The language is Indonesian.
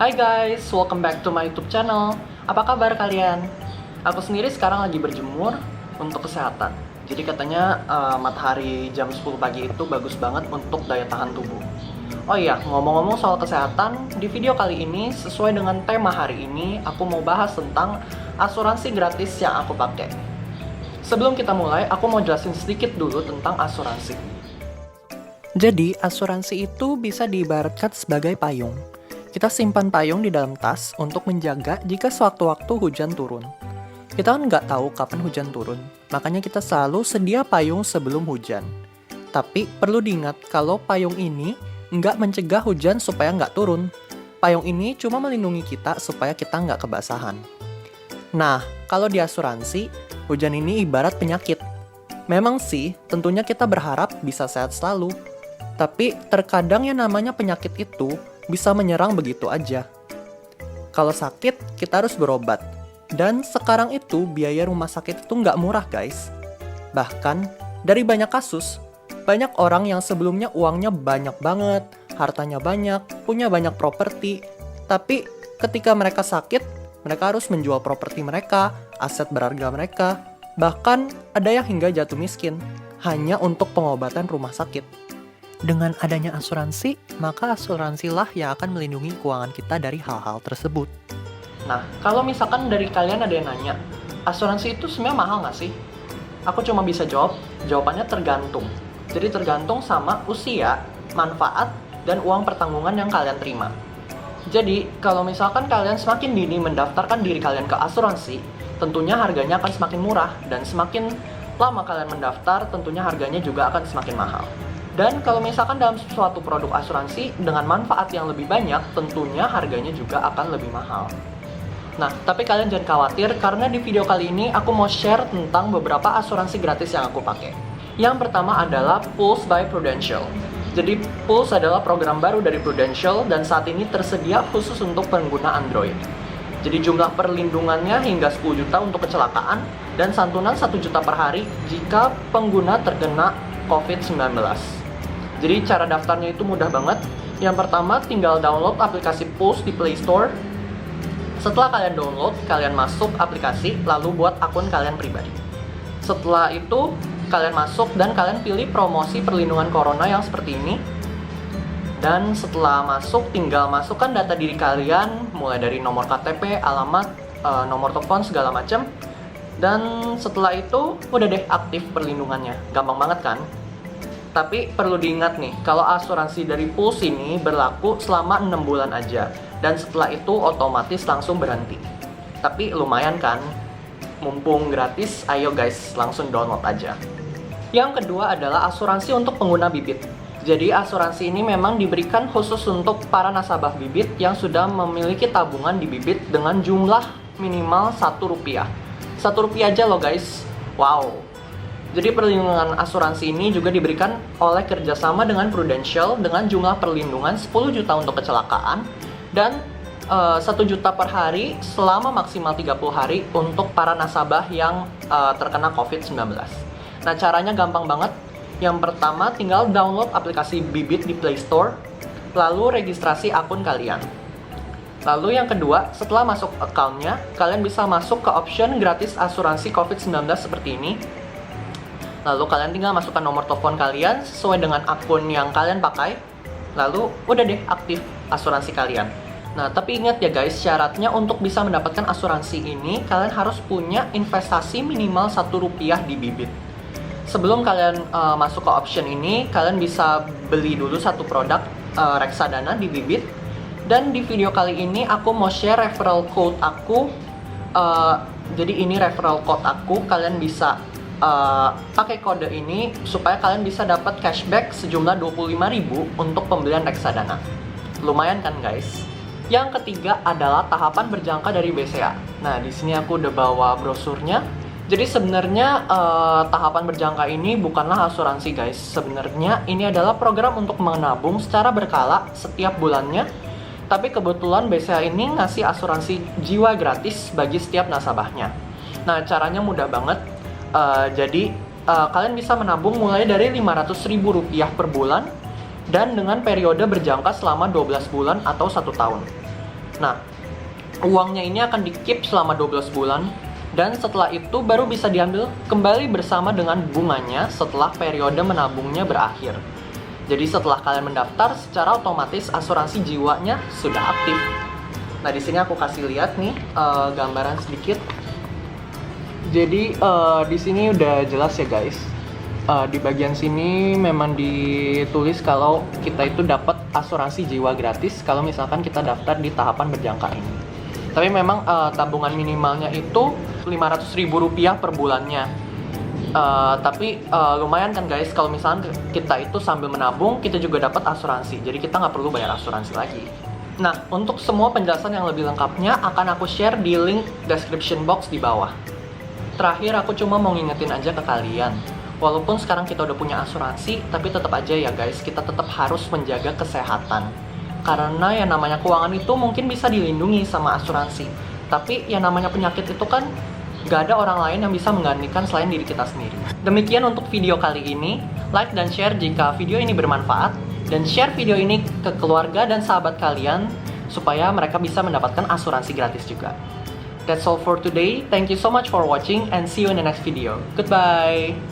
Hai guys, welcome back to my YouTube channel. Apa kabar kalian? Aku sendiri sekarang lagi berjemur untuk kesehatan. Jadi katanya matahari jam 10 pagi itu bagus banget untuk daya tahan tubuh. Oh iya, ngomong-ngomong soal kesehatan, di video kali ini sesuai dengan tema hari ini, aku mau bahas tentang asuransi gratis yang aku pakai. Sebelum kita mulai, aku mau jelasin sedikit dulu tentang asuransi. Jadi, asuransi itu bisa diibaratkan sebagai payung. Kita simpan payung di dalam tas untuk menjaga jika sewaktu-waktu hujan turun. Kita kan nggak tahu kapan hujan turun, makanya kita selalu sedia payung sebelum hujan. Tapi perlu diingat kalau payung ini nggak mencegah hujan supaya nggak turun. Payung ini cuma melindungi kita supaya kita nggak kebasahan. Nah, kalau di asuransi, hujan ini ibarat penyakit. Memang sih, tentunya kita berharap bisa sehat selalu. Tapi terkadang yang namanya penyakit itu bisa menyerang begitu aja. Kalau sakit, kita harus berobat. Dan sekarang itu biaya rumah sakit itu nggak murah guys. Bahkan, dari banyak kasus, banyak orang yang sebelumnya uangnya banyak banget, hartanya banyak, punya banyak properti. Tapi ketika mereka sakit, mereka harus menjual properti mereka, aset berharga mereka. Bahkan ada yang hingga jatuh miskin, hanya untuk pengobatan rumah sakit. Dengan adanya asuransi, maka asuransilah yang akan melindungi keuangan kita dari hal-hal tersebut. Nah, kalau misalkan dari kalian ada yang nanya, asuransi itu sebenarnya mahal nggak sih? Aku cuma bisa jawab, jawabannya tergantung. Jadi tergantung sama usia, manfaat, dan uang pertanggungan yang kalian terima. Jadi, kalau misalkan kalian semakin dini mendaftarkan diri kalian ke asuransi, tentunya harganya akan semakin murah, dan semakin lama kalian mendaftar, tentunya harganya juga akan semakin mahal. Dan kalau misalkan dalam suatu produk asuransi dengan manfaat yang lebih banyak, tentunya harganya juga akan lebih mahal. Nah, tapi kalian jangan khawatir karena di video kali ini aku mau share tentang beberapa asuransi gratis yang aku pakai. Yang pertama adalah Pulse by Prudential. Jadi Pulse adalah program baru dari Prudential dan saat ini tersedia khusus untuk pengguna Android. Jadi jumlah perlindungannya hingga 10 juta untuk kecelakaan dan santunan 1 juta per hari jika pengguna terkena COVID-19. Jadi cara daftarnya itu mudah banget. Yang pertama tinggal download aplikasi Pulse di Play Store. Setelah kalian download, kalian masuk aplikasi lalu buat akun kalian pribadi. Setelah itu kalian masuk dan kalian pilih promosi perlindungan corona yang seperti ini. Dan setelah masuk tinggal masukkan data diri kalian mulai dari nomor KTP, alamat, nomor telepon segala macam. Dan setelah itu udah deh aktif perlindungannya. Gampang banget kan? Tapi perlu diingat nih, kalau asuransi dari Pulse ini berlaku selama 6 bulan aja. Dan setelah itu otomatis langsung berhenti. Tapi lumayan kan? Mumpung gratis, ayo guys langsung download aja. Yang kedua adalah asuransi untuk pengguna bibit. Jadi asuransi ini memang diberikan khusus untuk para nasabah bibit yang sudah memiliki tabungan di bibit dengan jumlah minimal Rp1. Rp1 aja loh guys. Wow. Jadi perlindungan asuransi ini juga diberikan oleh kerjasama dengan Prudential dengan jumlah perlindungan 10 juta untuk kecelakaan dan 1 juta per hari selama maksimal 30 hari untuk para nasabah yang terkena COVID-19. Nah caranya gampang banget. Yang pertama tinggal download aplikasi Bibit di Play Store, lalu registrasi akun kalian. Lalu yang kedua, setelah masuk account-nya, kalian bisa masuk ke option gratis asuransi COVID-19 seperti ini. Lalu kalian tinggal masukkan nomor telepon kalian sesuai dengan akun yang kalian pakai. Lalu udah deh aktif asuransi kalian. Nah tapi ingat ya guys, syaratnya untuk bisa mendapatkan asuransi ini kalian harus punya investasi minimal Rp1 di bibit. Sebelum kalian masuk ke option ini, kalian bisa beli dulu satu produk reksadana di bibit. Dan di video kali ini aku mau share referral code aku. Jadi ini referral code aku, kalian bisa pakai kode ini supaya kalian bisa dapat cashback sejumlah 25.000 untuk pembelian reksadana. Lumayan kan guys? Yang ketiga adalah tahapan berjangka dari BCA. Nah, di sini aku udah bawa brosurnya. Jadi sebenarnya tahapan berjangka ini bukanlah asuransi guys. Sebenarnya ini adalah program untuk menabung secara berkala setiap bulannya. Tapi kebetulan BCA ini ngasih asuransi jiwa gratis bagi setiap nasabahnya. Nah, caranya mudah banget. Jadi kalian bisa menabung mulai dari Rp500.000 per bulan dan dengan periode berjangka selama 12 bulan atau 1 tahun. Nah, uangnya ini akan di-keep selama 12 bulan, dan setelah itu baru bisa diambil kembali bersama dengan bunganya setelah periode menabungnya berakhir. Jadi setelah kalian mendaftar, secara otomatis asuransi jiwanya sudah aktif. Nah, di sini aku kasih lihat nih gambaran sedikit. Jadi di sini udah jelas ya guys. Di bagian sini memang ditulis kalau kita itu dapat asuransi jiwa gratis kalau misalkan kita daftar di tahapan berjangka ini. Tapi memang tabungan minimalnya itu Rp500.000 per bulannya. Tapi lumayan kan guys, kalau misalnya kita itu sambil menabung, kita juga dapat asuransi. Jadi kita nggak perlu bayar asuransi lagi. Nah, untuk semua penjelasan yang lebih lengkapnya akan aku share di link description box di bawah. Terakhir, aku cuma mau ngingetin aja ke kalian. Walaupun sekarang kita udah punya asuransi, tapi tetap aja ya guys, kita tetap harus menjaga kesehatan. Karena yang namanya keuangan itu mungkin bisa dilindungi sama asuransi. Tapi yang namanya penyakit itu kan gak ada orang lain yang bisa menggantikan selain diri kita sendiri. Demikian untuk video kali ini. Like dan share jika video ini bermanfaat. Dan share video ini ke keluarga dan sahabat kalian supaya mereka bisa mendapatkan asuransi gratis juga. That's all for today. Thank you so much for watching and see you in the next video. Goodbye!